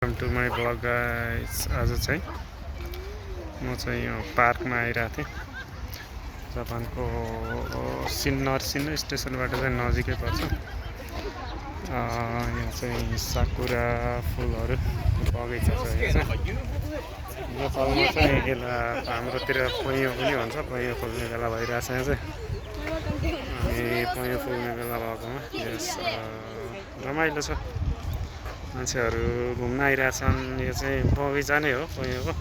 Welcome to my vlog guys. आज चाहिँ म चाहिँ यो पार्कमा आइरहेको थिएँ। जापानको नर्सिनो स्टेसनबाट चाहिँ नजिकै पर्छ। यहाँ चाहिँ साकुरा फुलहरू बगैँचा छ। नेपालमा चाहिँ यसलाई हाम्रोतिर पैँयो पनि भन्छ। पैँयो फुल्ने बेला भइरहेछ यहाँ चाहिँ। अनि पैँयो फुल्ने बेला भएकोमा यस रमाइलो छ। मान्छेहरू घुम्न आइरहेछन्। यो चाहिँ बगैँचा नै हो पैँयोको।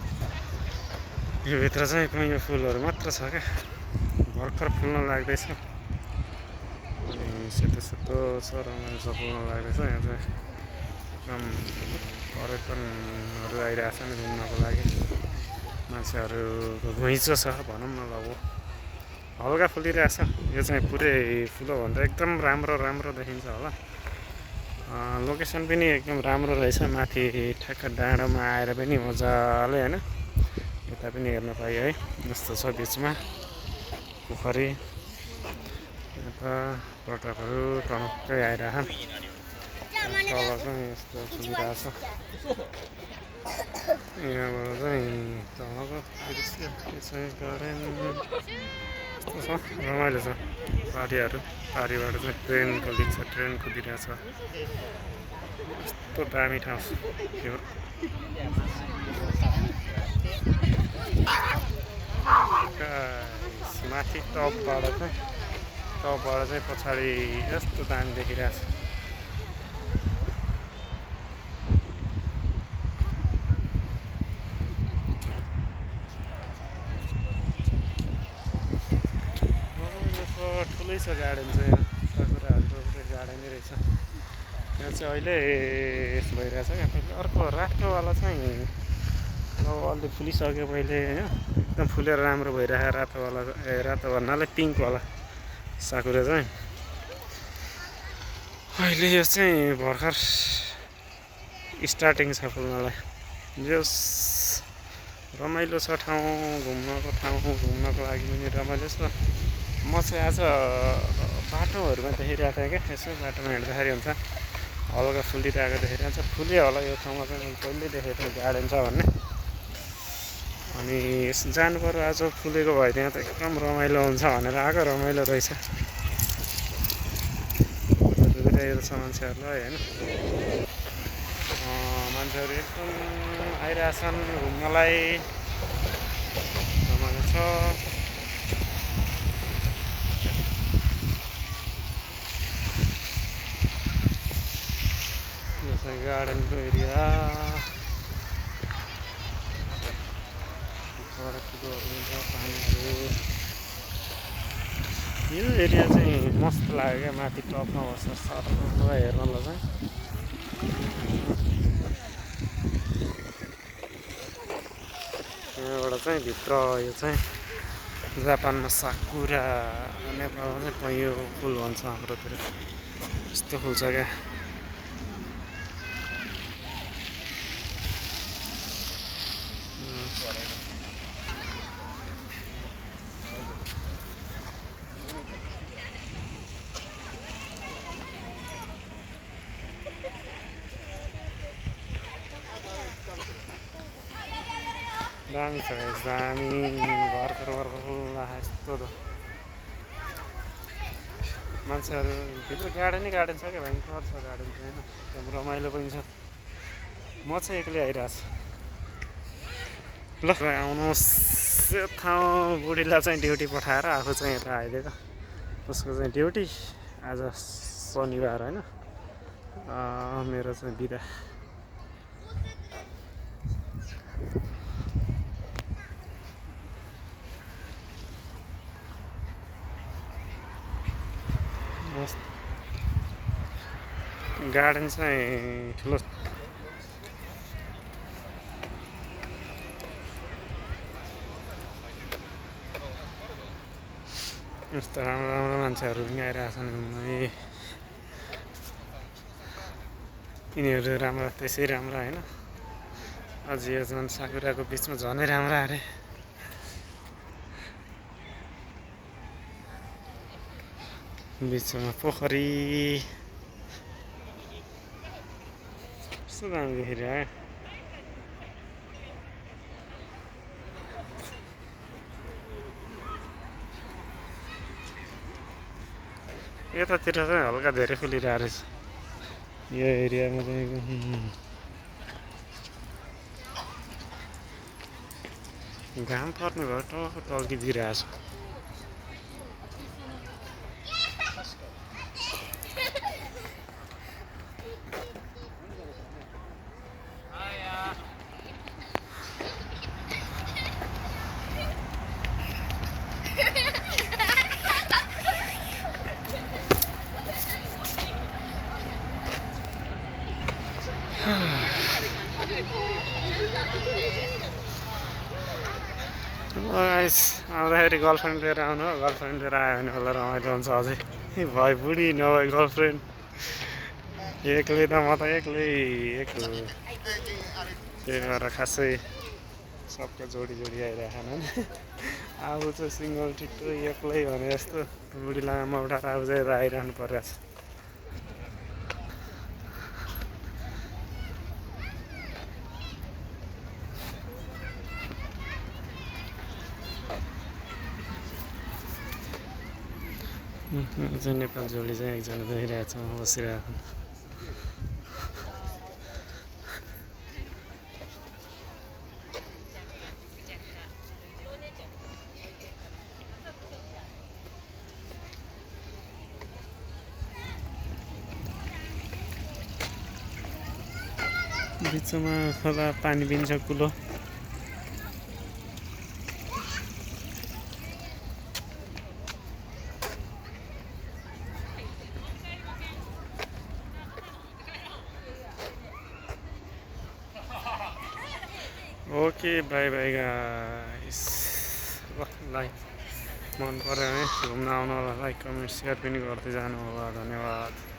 यो भित्र चाहिँ पैँयो फुलहरू मात्र छ क्या, भर्खर फुल्न लाग्दैछ। अनि सेतो सेतो छ, रमाइलो छ, फुल्न लाग्दैछ। यहाँ चाहिँ एकदम पर्यटनहरू आइरहेछन् घुम्नको लागि। मान्छेहरूको घुइँचो छ भनौँ न। अब हल्का फुलिरहेछ। यो चाहिँ पुरै फुल्यो भने त एकदम राम्रो देखिन्छ होला। लोकेसन पनि एकदम राम्रो रहेछ। माथि ठ्याक्क डाँडोमा आएर पनि मजाले होइन यता पनि हेर्न पाइयो है। यस्तो छ बिचमा पोखरी, यता पर्यटकहरू टनक्कै आइरहेछन्। तल चाहिँ यस्तो फुलिरहेछ। यहाँबाट चाहिँ तलको दृश्य यो चाहिँ गार्डन यस्तो छ, रमाइलो छ। पारीबाट चाहिँ ट्रेनको दिन्छ, ट्रेन कुदिरहेछ। यस्तो दामी ठाउँ यो। माथि टपबाट चाहिँ पछाडि यस्तो दामी देखिरहेछ। ठुलै छ गार्डन चाहिँ। साकुराहरूको पुरै गार्डनै रहेछ। यहाँ चाहिँ अहिले यस्तो भइरहेछ क्या। पहिले अर्को रातोवाला चाहिँ अब अलि फुलिसक्यो पहिले होइन, एकदम फुलेर राम्रो भइरहेको रातोवाला। रातो भन्नाले पिङ्कवाला साकुरा चाहिँ अहिले यो चाहिँ भर्खर स्टार्टिङ छ फुल्नलाई। जस रमाइलो छ ठाउँ, घुम्नको लागि पनि रमाइलो छ। म चाहिँ आज बाटोहरूमा देखिरहेको थिएँ क्या। यसो बाटोमा हिँड्दाखेरि हुन्छ हल्का फुलिरहेको देखिरहेको छ। फुल्यो होला यो ठाउँमा चाहिँ, मैले पहिल्यै देखेको थिएँ गार्डन छ भन्ने। अनि जानु पर्यो आज, फुलेको भए त्यहाँ त एकदम रमाइलो हुन्छ भनेर आएको। रमाइलो रहेछ। दुइटाइरो छ मान्छेहरूलाई होइन। मान्छेहरू एकदम आइरहेछन् घुम्नलाई, रमाइलो छ। यो चाहिँ गार्डनको एरिया। पानीहरू यो एरिया चाहिँ मस्त लाग्यो क्या। माथि टपमा बस्छ सर्र हेर्नलाई चाहिँ। यहाँबाट चाहिँ भित्र यो चाहिँ जापानमा साकुरा, नेपालमा चाहिँ पैँयो फुल भन्छ हाम्रोतिर। यस्तो फुल्छ क्या। दामी छ दामी, भर्खर यस्तो त मान्छेहरू भित्र गार्डन छ क्या। भयङ्कर छ गार्डन चाहिँ होइन, एकदम रमाइलो पनि छ। म चाहिँ एक्लै आइरहेको छु। ल आउनुहोस्। यो ठाउँ बुढीलाई चाहिँ ड्युटी पठाएर आफू चाहिँ यता आइदिएको। उसको चाहिँ ड्युटी आज शनिबार होइन, मेरो चाहिँ बिदा। गार्डन चाहिँ ठुलो। यस्तो राम्रो मान्छेहरू पनि आइरहेछन् घुम्न। यिनीहरू राम्रो, त्यसै राम्रो होइन। अझ यो झन् साकुराको बिचमा झनै राम्रो अरे। बिचमा पोखरी, कस्तो दामी देखिरहेको। यतातिर चाहिँ हल्का धेरै फुलिरहेको रहेछ यो एरियामा चाहिँ घाम पर्ने भएर टक्क टल्किदिइरहेको छ आउँदाखेरि गर्लफ्रेन्ड लिएर आउनु हो गर्लफ्रेन्ड लिएर आयो भने होला रमाइलो हुन्छ अझै भाइ बुढी नभए गर्लफ्रेन्ड एक्लै त म त एक्लै त्यही भएर खासै सबको जोडी आइरहेको अब चाहिँ सिङ्गल ठिक्क एक्लै भने जस्तो बुढी लामा उठाएर अब चाहिँ आइरहनु परिरहेको छ चाहिँ नेपाल जोडी चाहिँ एकजना देखिरहेको छ बसिरहेको बिचमा खोला पानी पिन्छ कुलो okay by by guys like मन पऱ्यो भने घुम्न आउनु होला लाइक कमेन्ट सेयर पनि गर्दै जानु होला धन्यवाद।